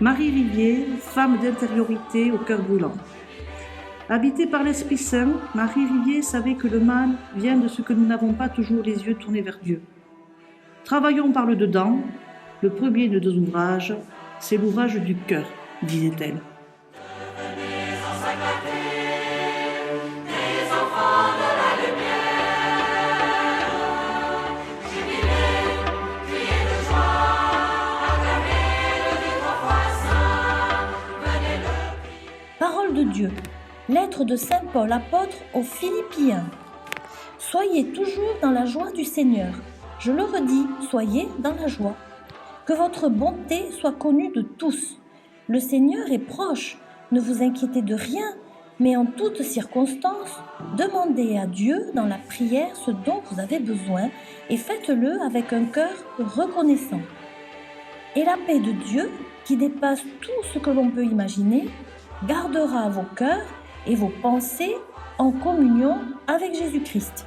Marie Rivier, femme d'intériorité au cœur brûlant. Habitée par l'Esprit Saint, Marie Rivier savait que le mal vient de ce que nous n'avons pas toujours les yeux tournés vers Dieu. Travaillons par le dedans, le premier de deux ouvrages, c'est l'ouvrage du cœur, disait-elle. Parole de Dieu, lettre de Saint Paul apôtre aux Philippiens. Soyez toujours dans la joie du Seigneur. Je le redis, soyez dans la joie. Que votre bonté soit connue de tous. Le Seigneur est proche. Ne vous inquiétez de rien, mais en toutes circonstances, demandez à Dieu dans la prière ce dont vous avez besoin et faites-le avec un cœur reconnaissant. Et la paix de Dieu, qui dépasse tout ce que l'on peut imaginer, gardera vos cœurs et vos pensées en communion avec Jésus-Christ.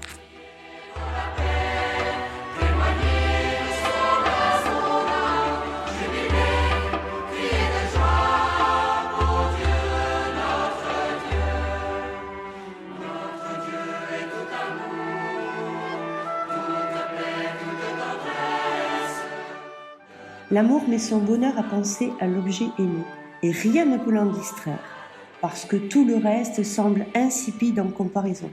L'amour met son bonheur à penser à l'objet aimé, et rien ne peut l'en distraire, parce que tout le reste semble insipide en comparaison.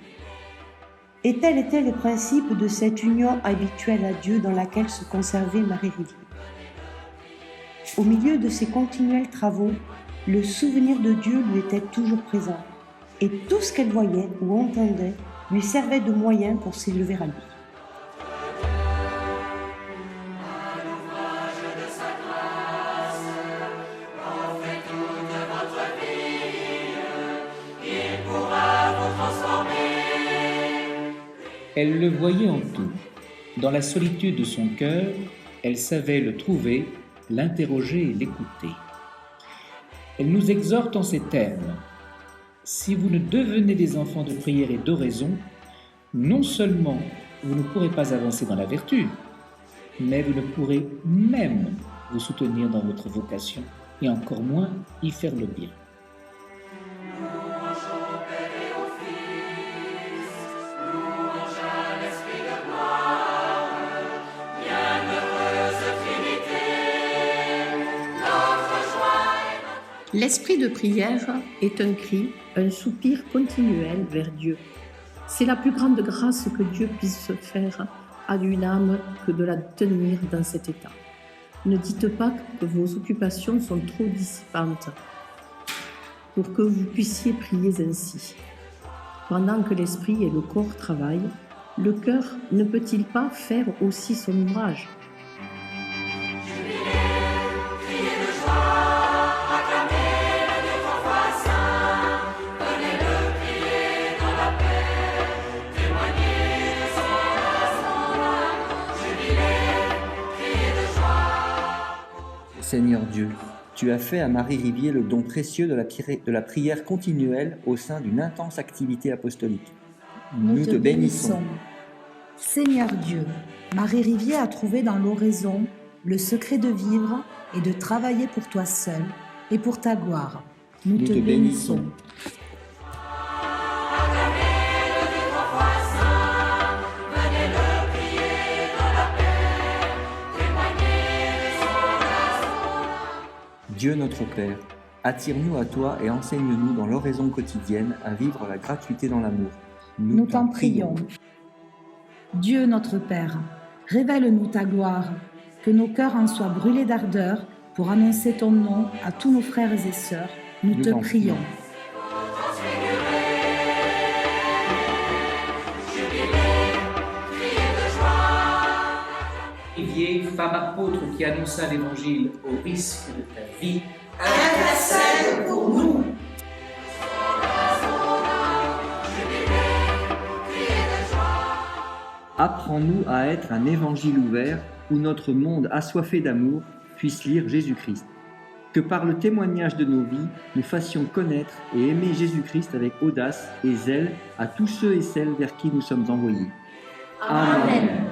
Et tel était le principe de cette union habituelle à Dieu dans laquelle se conservait Marie Rivier. Au milieu de ses continuels travaux, le souvenir de Dieu lui était toujours présent, et tout ce qu'elle voyait ou entendait lui servait de moyen pour s'élever à lui. Elle le voyait en tout. Dans la solitude de son cœur, elle savait le trouver, l'interroger et l'écouter. Elle nous exhorte en ces termes. Si vous ne devenez des enfants de prière et d'oraison, non seulement vous ne pourrez pas avancer dans la vertu, mais vous ne pourrez même vous soutenir dans votre vocation et encore moins y faire le bien. L'esprit de prière est un cri, un soupir continuel vers Dieu. C'est la plus grande grâce que Dieu puisse faire à une âme que de la tenir dans cet état. Ne dites pas que vos occupations sont trop dissipantes pour que vous puissiez prier ainsi. Pendant que l'esprit et le corps travaillent, le cœur ne peut-il pas faire aussi son ouvrage ? Seigneur Dieu, tu as fait à Marie Rivier le don précieux de la prière continuelle au sein d'une intense activité apostolique. Nous te bénissons. Seigneur Dieu, Marie Rivier a trouvé dans l'oraison le secret de vivre et de travailler pour toi seul et pour ta gloire. Nous te bénissons. Dieu notre Père, attire-nous à toi et enseigne-nous dans l'oraison quotidienne à vivre la gratuité dans l'amour. Nous t'en prions. Dieu notre Père, révèle-nous ta gloire, que nos cœurs en soient brûlés d'ardeur pour annoncer ton nom à tous nos frères et sœurs. Nous te prions. Rivier, femme apôtre qui annonça l'évangile au risque de ta vie, intercède pour nous. Apprends-nous à être un évangile ouvert où notre monde assoiffé d'amour puisse lire Jésus-Christ. Que par le témoignage de nos vies, nous fassions connaître et aimer Jésus-Christ avec audace et zèle à tous ceux et celles vers qui nous sommes envoyés. Amen.